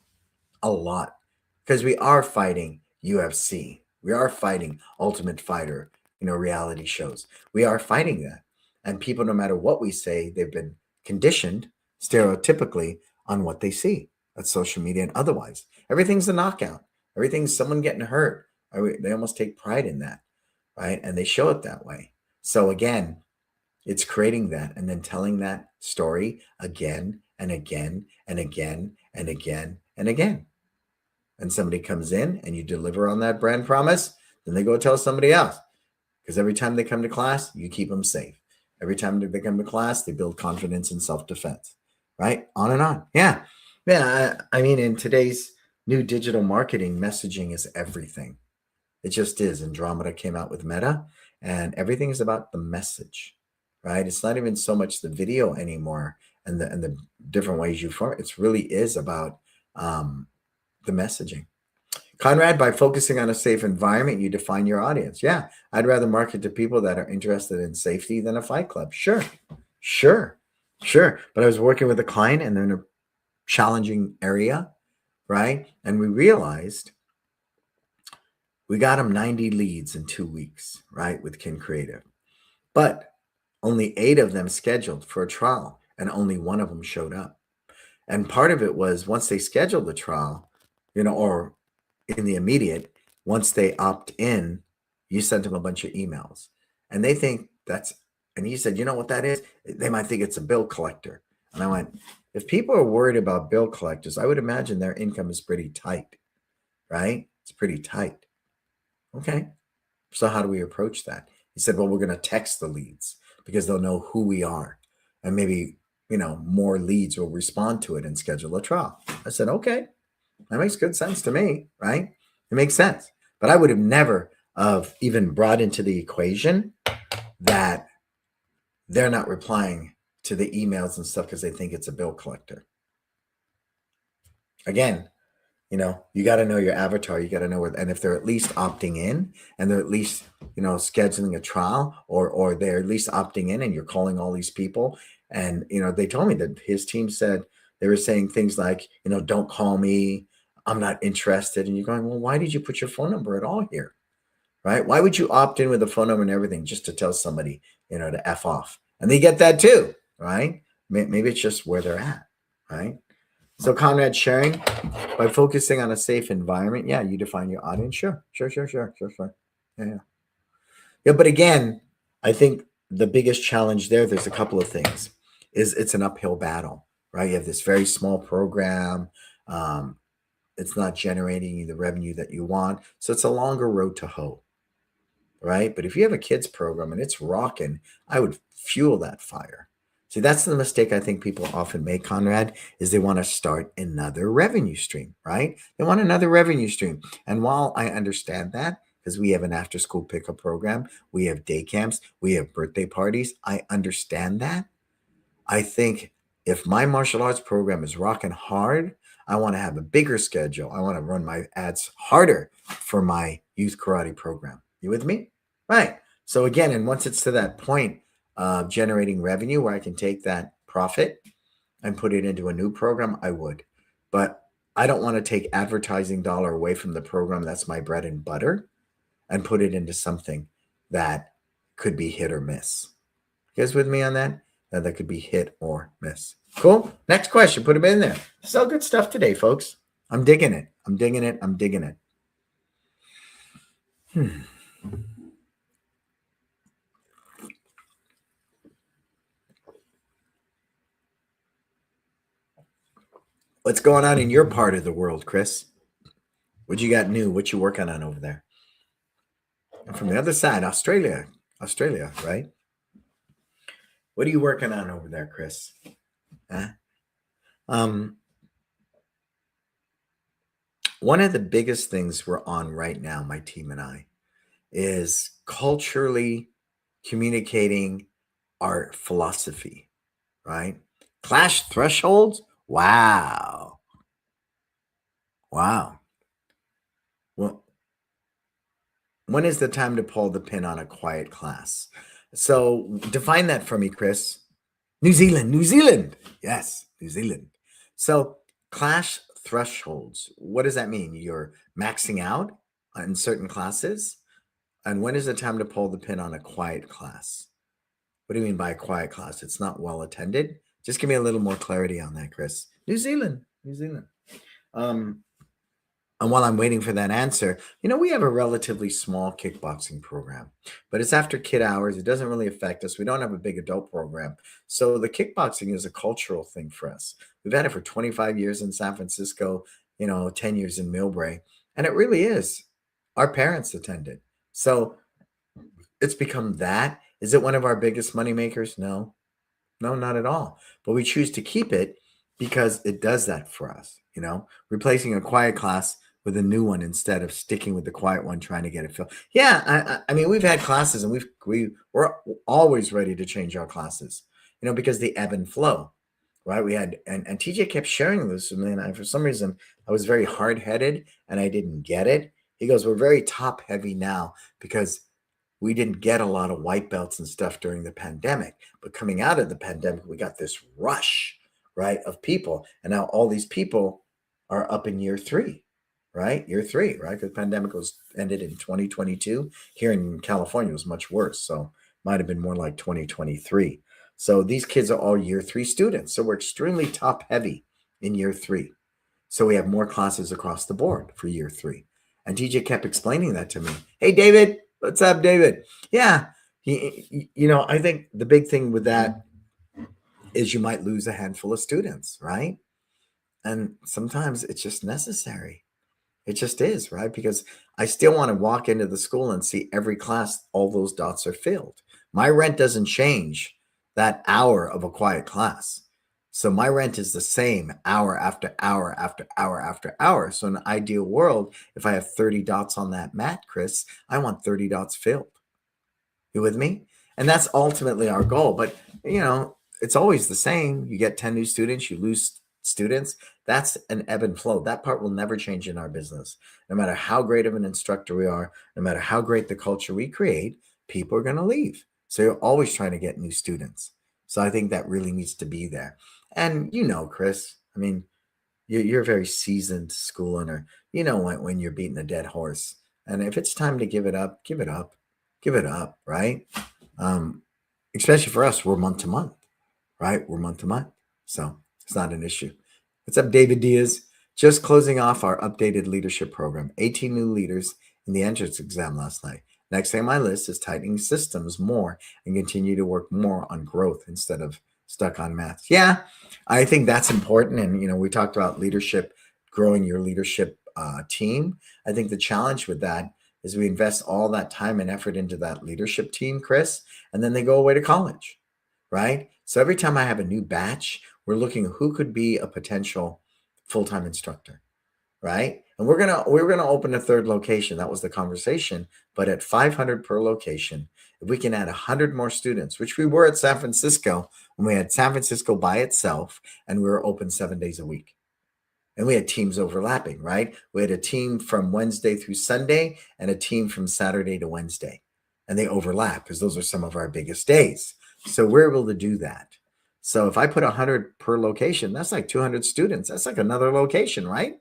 Because we are fighting UFC. We are fighting Ultimate Fighter, reality shows. We are fighting that. And people, no matter what we say, they've been conditioned stereotypically on what they see. That's social media and otherwise. Everything's a knockout. Everything's someone getting hurt. They almost take pride in that, right? And they show it that way. So again, it's creating that and then telling that story again and again and again and again and again. And somebody comes in and you deliver on that brand promise, then they go tell somebody else. Because every time they come to class, you keep them safe. Every time they come to class, they build confidence and self-defense, right? On and on. Yeah. Yeah. I mean, in today's new digital marketing, messaging is everything. It just is. Andromeda came out with Meta, and everything is about the message, right? It's not even so much the video anymore and the different ways you form. It really is about the messaging. Conrad, by focusing on a safe environment, you define your audience. Yeah, I'd rather market to people that are interested in safety than a fight club. Sure. But I was working with a client and they're in a challenging area, right? And we realized we got them 90 leads in 2 weeks, right, with Kin Creative. But only 8 of them scheduled for a trial and only 1 of them showed up. And part of it was once they scheduled the trial, or in the immediate, once they opt in, you sent them a bunch of emails. And they think and he said, you know what that is? They might think it's a bill collector. And I went, if people are worried about bill collectors, I would imagine their income is pretty tight, right? It's pretty tight. Okay. So how do we approach that? He said, well, we're going to text the leads because they'll know who we are. And maybe, more leads will respond to it and schedule a trial. I said, okay, that makes good sense to me, right? It makes sense. But I would have never even brought into the equation that they're not replying to the emails and stuff because they think it's a bill collector. Again, you got to know your avatar. You got to know and if they're at least opting in and they're at least, scheduling a trial or they're at least opting in and you're calling all these people. And, they told me that his team said they were saying things like, don't call me. I'm not interested. And you're going, well, why did you put your phone number at all here? Right? Why would you opt in with a phone number and everything just to tell somebody, to F off? And they get that too, right? Maybe it's just where they're at, right? So Conrad sharing, by focusing on a safe environment, yeah, you define your audience. Sure. Yeah. But again, I think the biggest challenge there's a couple of things. It's an uphill battle, right? You have this very small program. It's not generating the revenue that you want. So it's a longer road to hoe, right? But if you have a kids program and it's rocking, I would fuel that fire. See, that's the mistake I think people often make, Conrad, is they want to start another revenue stream, right? They want another revenue stream. And while I understand that, because we have an after-school pickup program, we have day camps, we have birthday parties, I understand that. I think if my martial arts program is rocking hard, I want to have a bigger schedule. I want to run my ads harder for my youth karate program. You with me? Right. So again, and once it's to that point of generating revenue where I can take that profit and put it into a new program, I would. But I don't want to take advertising dollar away from the program that's my bread and butter and put it into something that could be hit or miss. You guys with me on that? That could be hit or miss. Cool. Next question. Put them in there. This is all good stuff today, folks. I'm digging it. What's going on in your part of the world, Chris? What you got new? What you working on over there? And from the other side, Australia, right? What are you working on over there, Chris? Huh? Um, One of the biggest things we're on right now, my team and I, is culturally communicating our philosophy, right? Clash thresholds? Wow. Wow. Well, when is the time to pull the pin on a quiet class? So define that for me, Chris. New Zealand, New Zealand. Yes, New Zealand. So clash thresholds. What does that mean? You're maxing out in certain classes? And when is the time to pull the pin on a quiet class? What do you mean by a quiet class? It's not well attended? Just give me a little more clarity on that, Chris. New Zealand, New Zealand. Um, and while I'm waiting for that answer, we have a relatively small kickboxing program, but it's after kid hours. It doesn't really affect us. We don't have a big adult program. So the kickboxing is a cultural thing for us. We've had it for 25 years in San Francisco, 10 years in Millbrae. And it really is. Our parents attended. So it's become that. Is it one of our biggest money makers? No. No, not at all. But we choose to keep it because it does that for us, replacing a quiet class with a new one instead of sticking with the quiet one, trying to get it filled. Yeah, I mean, we've had classes and we're always ready to change our classes, because they ebb and flow, right? We had and TJ kept sharing this with me, and for some reason I was very hard headed and I didn't get it. He goes, "We're very top heavy now because we didn't get a lot of white belts and stuff during the pandemic. But coming out of the pandemic, we got this rush, right, of people. And now all these people are up in year three, right? Year three, right? Because the pandemic was ended in 2022. Here in California, it was much worse. So might have been more like 2023. So these kids are all year three students. So we're extremely top heavy in year three. So we have more classes across the board for year three. And TJ kept explaining that to me. Hey, David, what's up, David? Yeah. I think the big thing with that is you might lose a handful of students, right? And sometimes it's just necessary. It just is, right? Because I still want to walk into the school and see every class, all those dots are filled. My rent doesn't change that hour of a quiet class. So my rent is the same hour after hour after hour after hour. So in an ideal world, if I have 30 dots on that mat, Chris, I want 30 dots filled. You with me? And that's ultimately our goal. But, it's always the same. You get 10 new students, you lose students. That's an ebb and flow. That part will never change in our business. No matter how great of an instructor we are, no matter how great the culture we create, people are going to leave. So you're always trying to get new students. So I think that really needs to be there. And Chris, I mean, you're a very seasoned school owner. You know when you're beating a dead horse. And if it's time to give it up, give it up. Give it up, right? Um, Especially for us, we're month to month, right? We're month to month. So it's not an issue. What's up, David Diaz? Just closing off our updated leadership program. 18 new leaders in the entrance exam last night. Next thing on my list is tightening systems more and continue to work more on growth instead of stuck on math. Yeah, I think that's important. And, we talked about leadership, growing your leadership team. I think the challenge with that is we invest all that time and effort into that leadership team, Chris, and then they go away to college, right? So every time I have a new batch, we're looking at who could be a potential full-time instructor, right? And we're gonna open a third location. That was the conversation. But at 500 per location, if we can add 100 more students, which we were at San Francisco when we had San Francisco by itself, and we were open 7 days a week. And we had teams overlapping, right? We had a team from Wednesday through Sunday and a team from Saturday to Wednesday. And they overlap because those are some of our biggest days. So we're able to do that. So if I put 100 per location, that's like 200 students. That's like another location, right?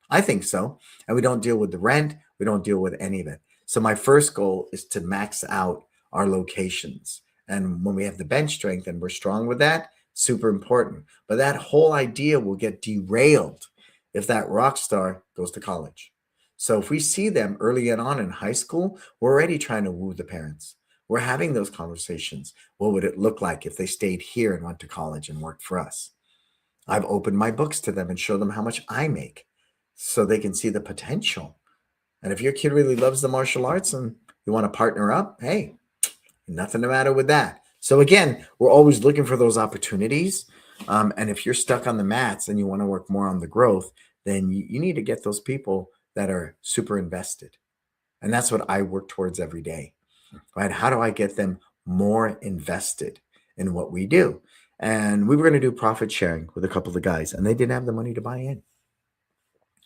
I think so. And we don't deal with the rent. We don't deal with any of it. So my first goal is to max out our locations. And when we have the bench strength and we're strong with that, super important. But that whole idea will get derailed if that rock star goes to college. So if we see them early on in high school, we're already trying to woo the parents. We're having those conversations. What would it look like if they stayed here and went to college and worked for us? I've opened my books to them and show them how much I make so they can see the potential. And if your kid really loves the martial arts and you want to partner up, hey, nothing the matter with that. So again, we're always looking for those opportunities. And if you're stuck on the mats and you want to work more on the growth, then you need to get those people that are super invested. And that's what I work towards every day, right? How do I get them more invested in what we do? And we were going to do profit sharing with a couple of guys, and they didn't have the money to buy in.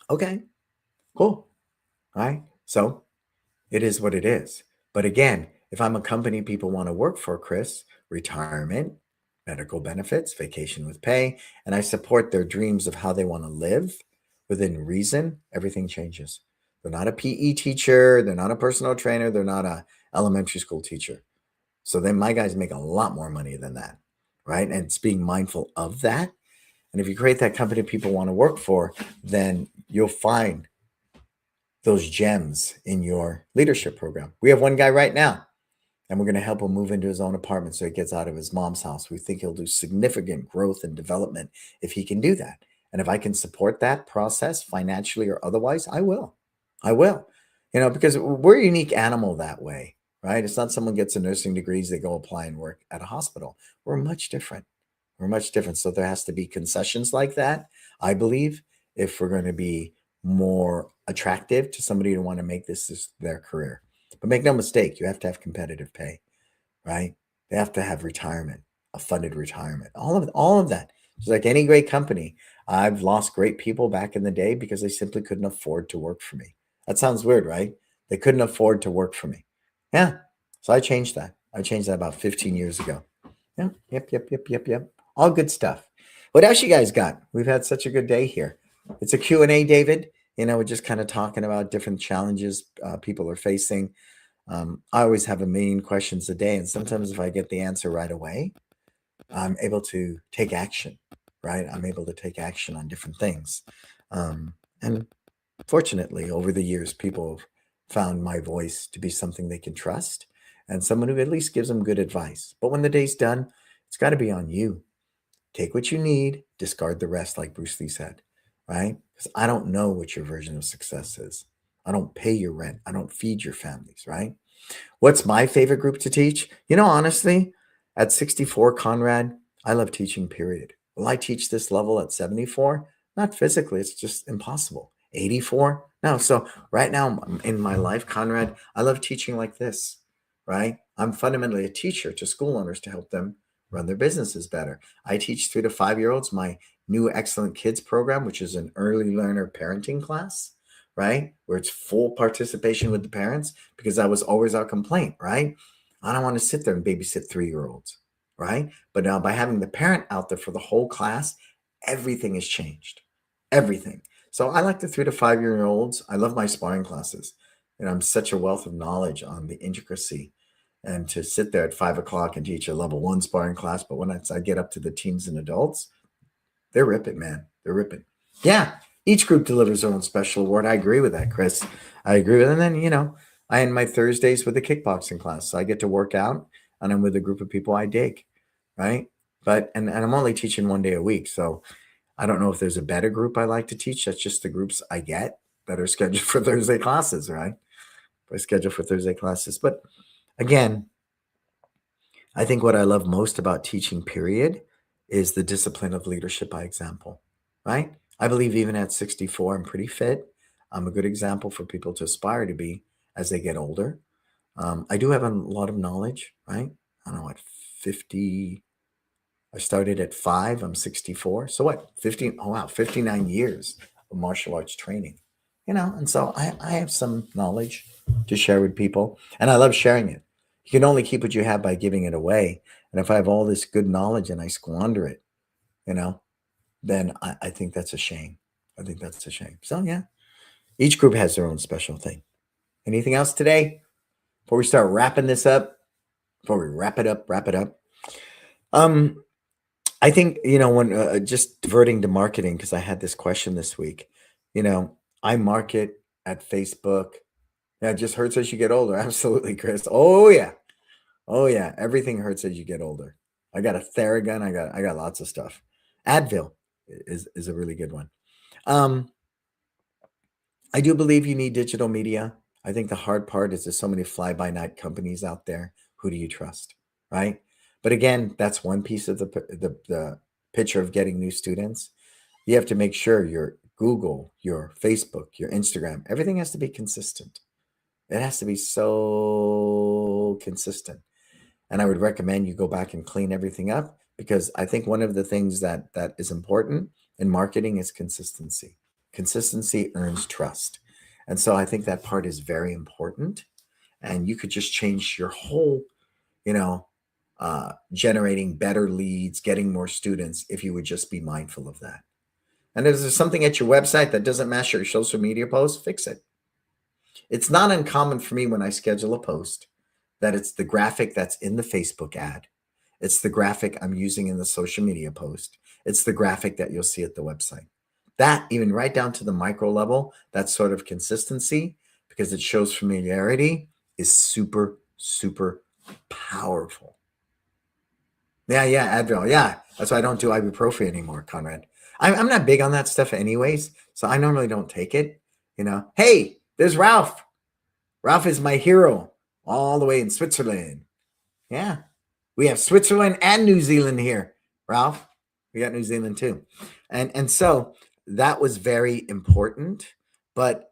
Okay, cool. All right. So it is what it is. But again, if I'm a company people want to work for, Chris, retirement, medical benefits, vacation with pay, and I support their dreams of how they want to live within reason, everything changes. They're not a PE teacher, they're not a personal trainer, they're not a elementary school teacher. So then my guys make a lot more money than that, right? And it's being mindful of that. And if you create that company people want to work for, then you'll find those gems in your leadership program. We have one guy right now, and we're going to help him move into his own apartment so he gets out of his mom's house. We think he'll do significant growth and development if he can do that. And if I can support that process financially or otherwise, I will. I will. Because we're a unique animal that way, right? It's not someone gets a nursing degrees, they go apply and work at a hospital. We're much different. We're much different. So there has to be concessions like that, I believe, if we're going to be more attractive to somebody to want to make this their career. But make no mistake, you have to have competitive pay, right? They have to have retirement, a funded retirement, all of that. Just like any great company, I've lost great people back in the day because they simply couldn't afford to work for me. That sounds weird, right? They couldn't afford to work for me. Yeah. So I changed that. I changed that about 15 years ago. Yeah. Yep. All good stuff. What else you guys got? We've had such a good day here. It's a Q&A, David. We're just kind of talking about different challenges people are facing. I always have a million questions a day, and sometimes if I get the answer right away, I'm able to take action, right? I'm able to take action on different things. And fortunately, over the years, people have found my voice to be something they can trust and someone who at least gives them good advice. But when the day's done, it's got to be on you. Take what you need, discard the rest, like Bruce Lee said, right? Because I don't know what your version of success is. I don't pay your rent. I don't feed your families, right? What's my favorite group to teach? Honestly, at 64, Conrad, I love teaching, period. Will I teach this level at 74? Not physically, it's just impossible. 84? No. So right now in my life, Conrad, I love teaching like this, right? I'm fundamentally a teacher to school owners to help them run their businesses better. I teach 3 to 5 year olds my new Excellent Kids program, which is an early learner parenting class, right? Where it's full participation with the parents, because that was always our complaint, right? I don't want to sit there and babysit 3 year olds, right? But now by having the parent out there for the whole class, everything has changed. Everything. So I like the 3 to 5 year olds. I love my sparring classes. And I'm such a wealth of knowledge on the intricacy. And to sit there at 5 o'clock and teach a level 1 sparring class, but when I get up to the teens and adults, they're ripping, man. They're ripping. Yeah. Each group delivers their own special award. I agree with that, Chris. I agree with it. And then, I end my Thursdays with a kickboxing class. So I get to work out and I'm with a group of people I dig. Right. But and I'm only teaching 1 day a week. So I don't know if there's a better group I like to teach. That's just the groups I get that are scheduled for Thursday classes, right? I schedule for Thursday classes. But again, I think what I love most about teaching, period, is the discipline of leadership by example, right? I believe even at 64, I'm pretty fit. I'm a good example for people to aspire to be as they get older. I do have a lot of knowledge, right? I don't know, at 50, I started at 5, I'm 64. So what? 15, oh wow, 59 years of martial arts training, and so I have some knowledge to share with people, and I love sharing it. You can only keep what you have by giving it away. And if I have all this good knowledge and I squander it, you know, then I think that's a shame. I think that's a shame. So yeah, each group has their own special thing. Anything else today before we start wrapping this up? Before we wrap it up. Um, I think, when just diverting to marketing, because I had this question this week, I market at Facebook. Yeah, it just hurts as you get older. Absolutely, Chris. Oh yeah. Oh yeah. Everything hurts as you get older. I got a Theragun. I got lots of stuff. Advil is a really good one. Um, I do believe you need digital media. I think the hard part is there's so many fly by night companies out there. Who do you trust? Right? But again, that's one piece of the picture of getting new students. You have to make sure your Google, your Facebook, your Instagram, everything has to be consistent. It has to be so consistent. And I would recommend you go back and clean everything up, because I think one of the things that is important in marketing is consistency. Consistency earns trust. And so I think that part is very important. And you could just change your whole, you know, generating better leads, getting more students, if you would just be mindful of that. And if there's something at your website that doesn't match your social media post, fix it. It's not uncommon for me when I schedule a post that it's the graphic that's in the Facebook ad. It's the graphic I'm using in the social media post. It's the graphic that you'll see at the website. That, even right down to the micro level, that sort of consistency, because it shows familiarity, is super, super powerful. Yeah, Advil. Yeah, that's why I don't do ibuprofen anymore, Conrad. I'm not big on that stuff anyways, so I normally don't take it. Hey, there's Ralph. Ralph is my hero, all the way in Switzerland. Yeah, we have Switzerland and New Zealand here, Ralph. We got New Zealand too, and so that was very important. But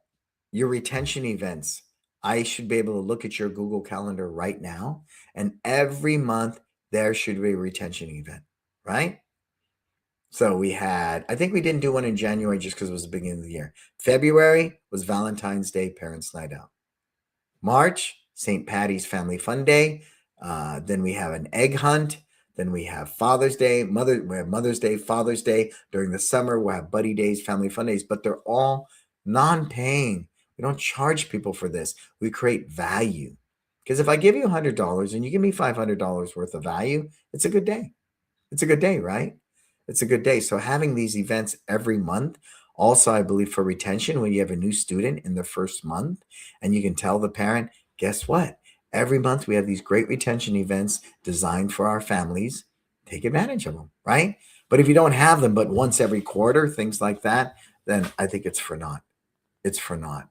your retention events, I should be able to look at your Google Calendar right now, and every month there should be a retention event, right? So I think we didn't do one in January just because it was the beginning of the year. February was Valentine's Day Parents Night Out. March, St. Patty's Family Fun Day. Then we have an egg hunt. Then we have Father's Day, we have Mother's Day, Father's Day. During the summer, we'll have Buddy Days, Family Fun Days, but they're all non-paying. We don't charge people for this. We create value. Because if I give you $100 and you give me $500 worth of value, it's a good day. It's a good day, right? It's a good day. So having these events every month, also, I believe for retention, when you have a new student in the first month and you can tell the parent, guess what? Every month we have these great retention events designed for our families. Take advantage of them, right? But if you don't have them but once every quarter, things like that, then I think it's for naught. It's for naught.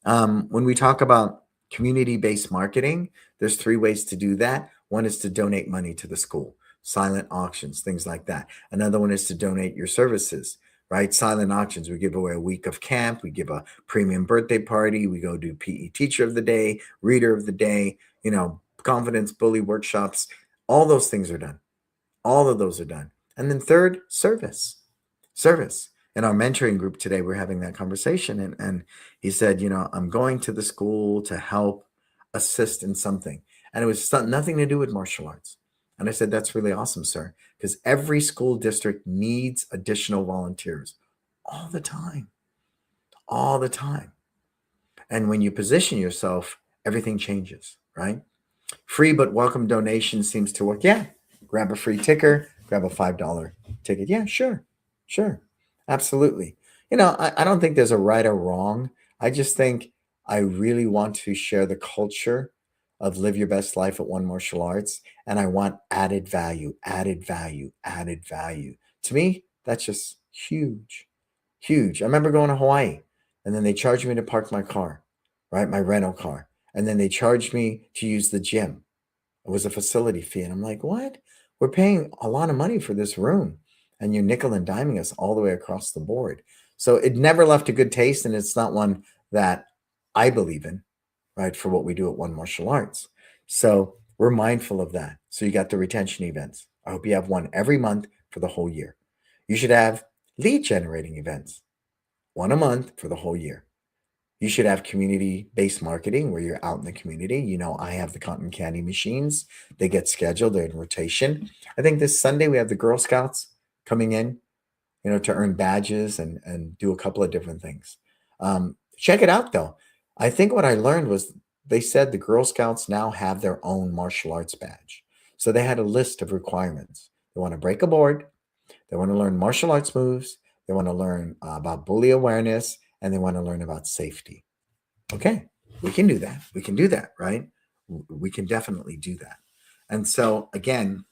When we talk about community-based marketing, there's three ways to do that. One is to donate money to the school, silent auctions, things like that. Another one is to donate your services, right? Silent auctions. We give away a week of camp. We give a premium birthday party. We go do PE teacher of the day, reader of the day, confidence bully workshops. All those things are done. All of those are done. And then third, service. Service. In our mentoring group today, we're having that conversation. And he said, I'm going to the school to help assist in something. And it was nothing to do with martial arts. And I said, that's really awesome, sir, because every school district needs additional volunteers all the time, all the time. And when you position yourself, everything changes, right? Free but welcome donation seems to work. Yeah, grab a free ticker, grab a $5 ticket. Yeah, sure, absolutely. I don't think there's a right or wrong. I just think I really want to share the culture of live your best life at One Martial Arts, and I want added value, added value, added value. To me, that's just huge, huge. I remember going to Hawaii, and then they charged me to park my car, right, my rental car, and then they charged me to use the gym. It was a facility fee. And I'm like, what? We're paying a lot of money for this room. And you're nickel and diming us all the way across the board. So it never left a good taste. And it's not one that I believe in, right, for what we do at One Martial Arts. So we're mindful of that. So you got the retention events. I hope you have one every month for the whole year. You should have lead generating events, one a month for the whole year. You should have community-based marketing where you're out in the community. I have the cotton candy machines. They get scheduled. They're in rotation. I think this Sunday we have the Girl Scouts coming in, to earn badges and do a couple of different things. Check it out, though. I think what I learned was they said the Girl Scouts now have their own martial arts badge. So they had a list of requirements. They want to break a board. They want to learn martial arts moves. They want to learn about bully awareness, and they want to learn about safety. Okay, we can do that. We can do that, right? We can definitely do that. And so again,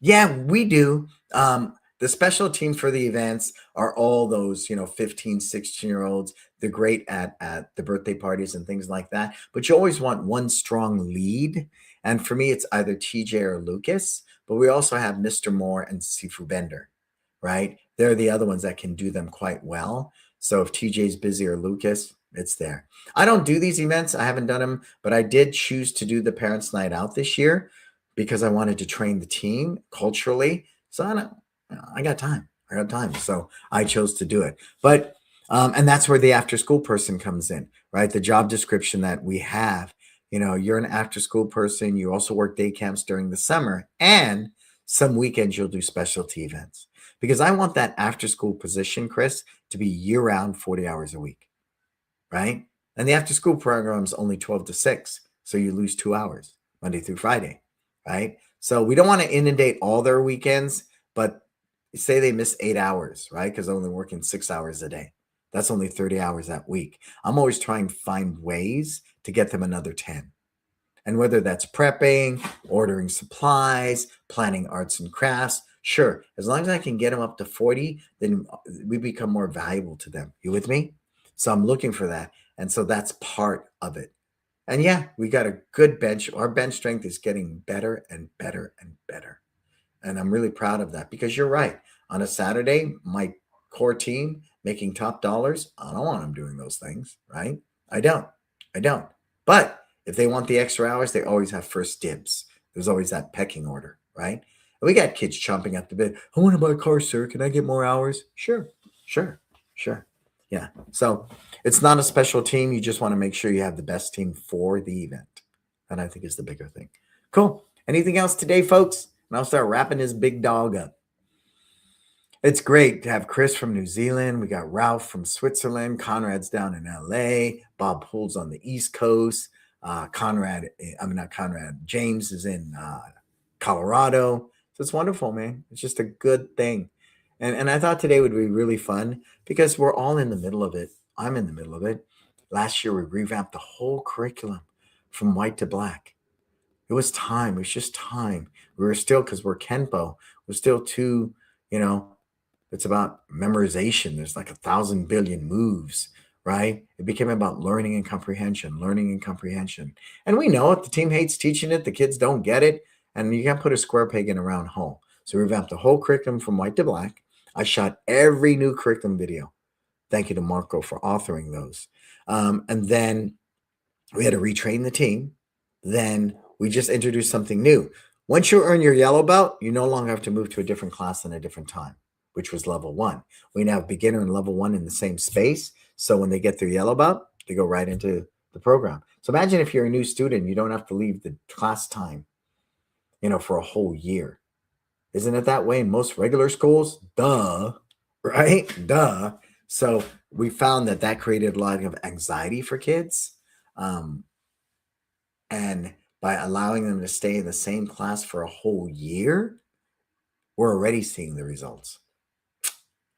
yeah, we do. The special team for the events are all those, 15, 16-year-olds. They're great at the birthday parties and things like that. But you always want one strong lead. And for me, it's either TJ or Lucas, but we also have Mr. Moore and Sifu Bender, right? They're the other ones that can do them quite well. So if TJ's busy or Lucas, it's there. I don't do these events. I haven't done them, but I did choose to do the Parents' Night Out this year because I wanted to train the team culturally. So I got time. I got time. So I chose to do it. But and that's where the after school person comes in, right? The job description that we have. You're an after school person. You also work day camps during the summer, and some weekends you'll do specialty events because I want that after school position, Chris, to be year round, 40 hours a week, right? And the after school program is only 12 to 6. So you lose 2 hours Monday through Friday, right? So we don't want to inundate all their weekends, but say they miss 8 hours, right? Because they're only working 6 hours a day. That's only 30 hours that week. I'm always trying to find ways to get them another 10. And whether that's prepping, ordering supplies, planning arts and crafts, sure, as long as I can get them up to 40, then we become more valuable to them. You with me? So I'm looking for that. And so that's part of it. And yeah, we got a good bench. Our bench strength is getting better and better and better. And I'm really proud of that because you're right. On a Saturday, my core team making top dollars, I don't want them doing those things, right? I don't. I don't. But if they want the extra hours, they always have first dibs. There's always that pecking order, right? And we got kids chomping at the bit. I want to buy a car, sir. Can I get more hours? Sure, sure, sure. Yeah. So it's not a special team. You just want to make sure you have the best team for the event. That I think is the bigger thing. Cool. Anything else today, folks? And I'll start wrapping this big dog up. It's great to have Chris from New Zealand. We got Ralph from Switzerland. Conrad's down in LA. Bob Pool's on the East Coast. Not Conrad. James is in Colorado. So it's wonderful, man. It's just a good thing. And I thought today would be really fun because we're all in the middle of it. I'm in the middle of it. Last year, we revamped the whole curriculum from white to black. It was time. It was just time. We were still, because we're Kenpo, we're still too, you know, it's about memorization. There's like 1,000 billion moves, right? It became about learning and comprehension, learning and comprehension. And we know it. The team hates teaching it. The kids don't get it. And you can't put a square peg in a round hole. So we revamped the whole curriculum from white to black. I shot every new curriculum video. Thank you to Marco for authoring those. And then we had to retrain the team. Then we just introduced something new. Once you earn your yellow belt, you no longer have to move to a different class in a different time, which was level 1. We now have beginner and level 1 in the same space. So when they get their yellow belt, they go right into the program. So imagine if you're a new student, you don't have to leave the class time, for a whole year. Isn't it that way in most regular schools? Duh, right? Duh. So we found that created a lot of anxiety for kids. And by allowing them to stay in the same class for a whole year, we're already seeing the results.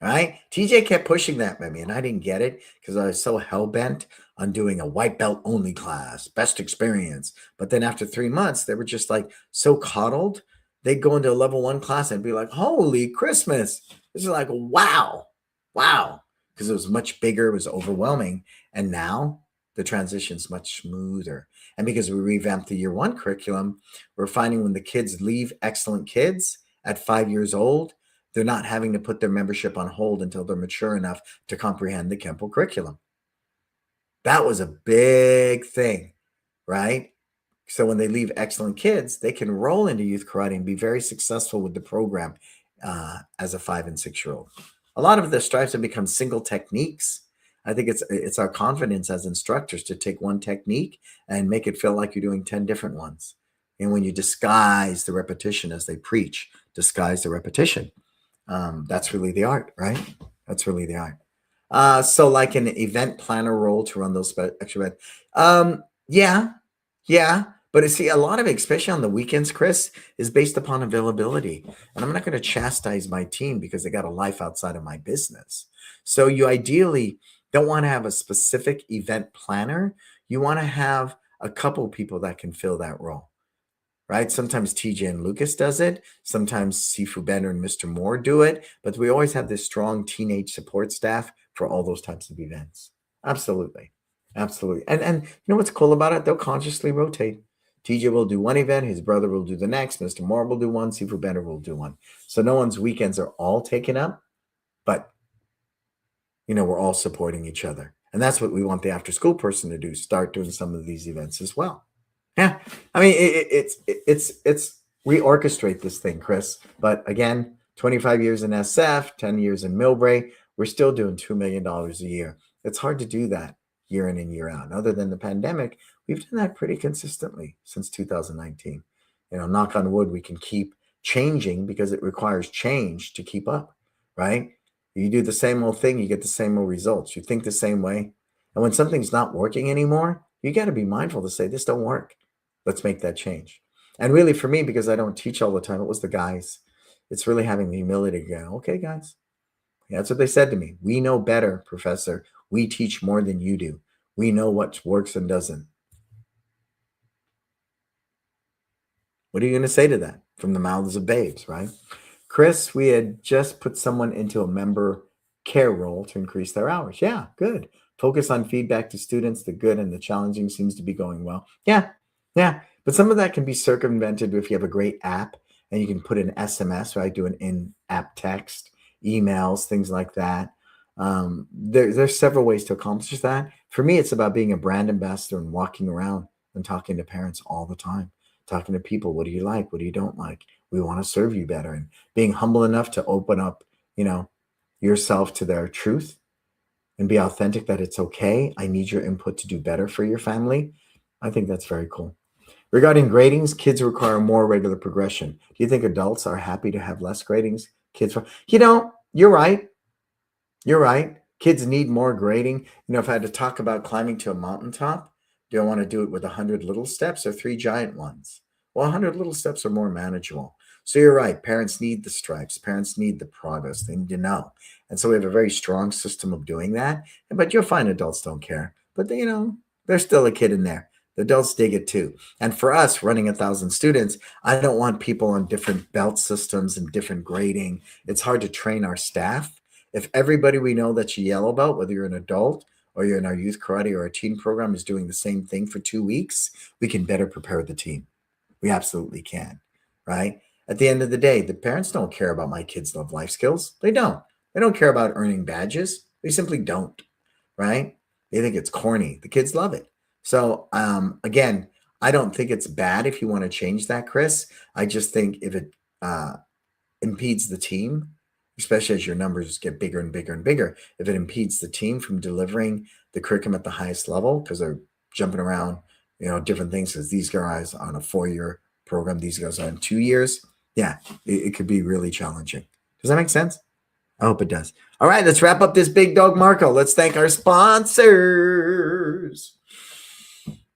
All right. TJ kept pushing that at me, and I didn't get it because I was so hell bent on doing a white belt only class, best experience. But then after 3 months, they were just like so coddled. They'd go into a level 1 class and be like, holy Christmas. This is like, wow, wow. Because it was much bigger, it was overwhelming. And now the transition's much smoother. And because we revamped the year 1 curriculum, we're finding when the kids leave Excellent Kids at 5 years old, they're not having to put their membership on hold until they're mature enough to comprehend the Kempo curriculum. That was a big thing, right? So when they leave Excellent Kids, they can roll into youth karate and be very successful with the program as a 5 and 6-year-old. A lot of the stripes have become single techniques. I think it's our confidence as instructors to take one technique and make it feel like you're doing 10 different ones. And when you disguise the repetition as they preach, disguise the repetition. That's really the art, right? That's really the art. So like an event planner role to run those extra events. Yeah. But see, a lot of it, especially on the weekends, Chris, is based upon availability. And I'm not going to chastise my team because they got a life outside of my business. So you ideally don't want to have a specific event planner. You want to have a couple people that can fill that role. Right? Sometimes TJ and Lucas does it. Sometimes Sifu Bender and Mr. Moore do it. But we always have this strong teenage support staff for all those types of events. Absolutely. Absolutely. And you know what's cool about it? They'll consciously rotate. TJ will do one event, his brother will do the next, Mr. Moore will do one, Seafood Bender will do one. So no one's weekends are all taken up, but we're all supporting each other. And that's what we want the after school person to do, start doing some of these events as well. Yeah. I mean, it's we orchestrate this thing, Chris. But again, 25 years in SF, 10 years in Millbrae, we're still doing $2 million a year. It's hard to do that year in and year out. And other than the pandemic, we've done that pretty consistently since 2019. Knock on wood, we can keep changing because it requires change to keep up, right? You do the same old thing, you get the same old results. You think the same way. And when something's not working anymore, you got to be mindful to say, this don't work. Let's make that change. And really for me, because I don't teach all the time, it was the guys. It's really having the humility to go, okay, guys. That's what they said to me. We know better, professor. We teach more than you do. We know what works and doesn't. What are you going to say to that from the mouths of babes, right? Chris, we had just put someone into a member care role to increase their hours. Yeah, good. Focus on feedback to students. The good and the challenging seems to be going well. Yeah. But some of that can be circumvented if you have a great app and you can put an SMS, right? Do an in-app text, emails, things like that. There's several ways to accomplish that. For me, it's about being a brand ambassador and walking around and talking to parents all the time, talking to people. What do you like? What do you don't like? We want to serve you better, and being humble enough to open up, yourself to their truth and be authentic that it's okay. I need your input to do better for your family. I think that's very cool. Regarding gradings, kids require more regular progression. Do you think adults are happy to have less gradings? You're right. You're right. Kids need more grading. If I had to talk about climbing to a mountaintop, do I want to do it with 100 little steps or 3 giant ones? Well, 100 little steps are more manageable. So you're right. Parents need the stripes. Parents need the progress. They need to know. And so we have a very strong system of doing that. But you'll find adults don't care. But, there's still a kid in there. The adults dig it too. And for us, running 1,000 students, I don't want people on different belt systems and different grading. It's hard to train our staff. If everybody we know that you yell about, whether you're an adult or you're in our youth karate or our teen program, is doing the same thing for 2 weeks, we can better prepare the team. We absolutely can, right? At the end of the day, the parents don't care about my kids love life skills. They don't. They don't care about earning badges. They simply don't, right? They think it's corny. The kids love it. So, again, I don't think it's bad if you want to change that, Chris. I just think if it impedes the team, especially as your numbers get bigger and bigger and bigger, if it impedes the team from delivering the curriculum at the highest level because they're jumping around, different things, because these guys on a 4-year program, these guys on 2 years, yeah, it could be really challenging. Does that make sense? I hope it does. All right, let's wrap up this big dog Marco. Let's thank our sponsors.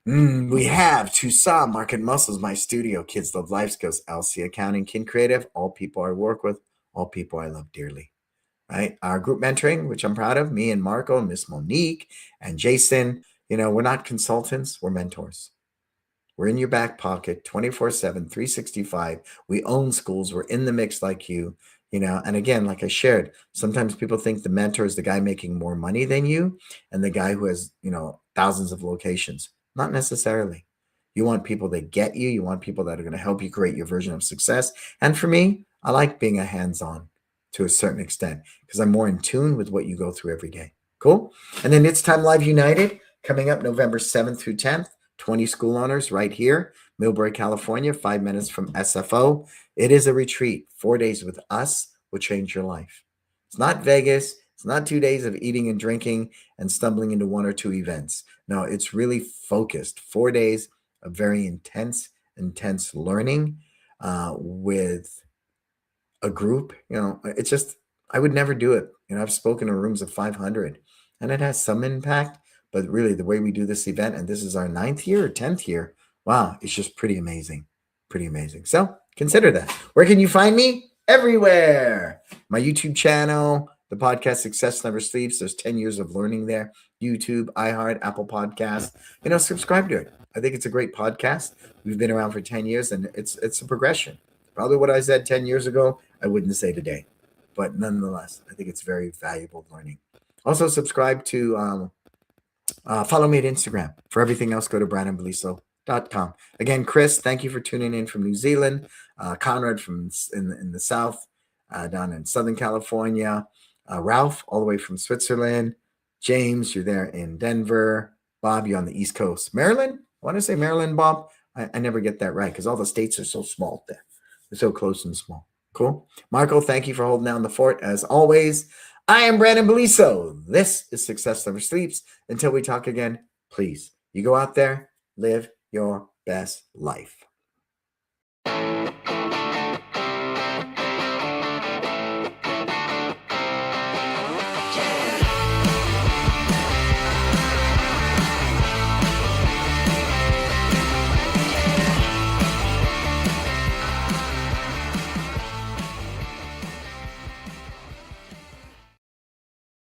We have Tucson, Market Muscles, My Studio, Kids Love Life Skills, LC Accounting, Kin Creative, all people I work with, all people I love dearly, right? Our group mentoring, which I'm proud of, me and Marco and Miss Monique and Jason, we're not consultants, we're mentors. We're in your back pocket 24/7, 365. We own schools. We're in the mix like you, and again, like I shared, sometimes people think the mentor is the guy making more money than you and the guy who has, thousands of locations. Not necessarily. You want people that get you. You want people that are going to help you create your version of success. And for me, I like being a hands-on to a certain extent because I'm more in tune with what you go through every day. Cool. And then It's Time Live United coming up November 7th through 10th. 20 school owners right here, Millbrae, California, 5 minutes from SFO. It is a retreat. 4 days with us will change your life. It's not Vegas. It's not 2 days of eating and drinking and stumbling into 1 or 2 events. No, it's really focused. 4 days of very intense learning with a group. It's just, I would never do it. I've spoken in rooms of 500 and it has some impact. But really, the way we do this event, and this is our 9th year or 10th year, wow, it's just pretty amazing. Pretty amazing. So consider that. Where can you find me? Everywhere. My YouTube channel, the podcast Success Never Sleeps. There's 10 years of learning there. YouTube, iHeart, Apple Podcast. Subscribe to it. I think it's a great podcast. We've been around for 10 years, and it's a progression. Probably what I said 10 years ago, I wouldn't say today. But nonetheless, I think it's very valuable learning. Also, subscribe to... follow me at Instagram. For everything else, go to Brannon Beliso Again, Chris, thank you for tuning in from New Zealand. Conrad from in the South, down in Southern California. Ralph, all the way from Switzerland. James, you're there in Denver. Bob, you're on the East Coast. Maryland? I want to say Maryland, Bob. I never get that right because all the states are so small there. They're so close and small. Cool. Marco, thank you for holding down the fort as always. I am Brannon Beliso. This is Success Never Sleeps. Until we talk again, please, you go out there, live your best life.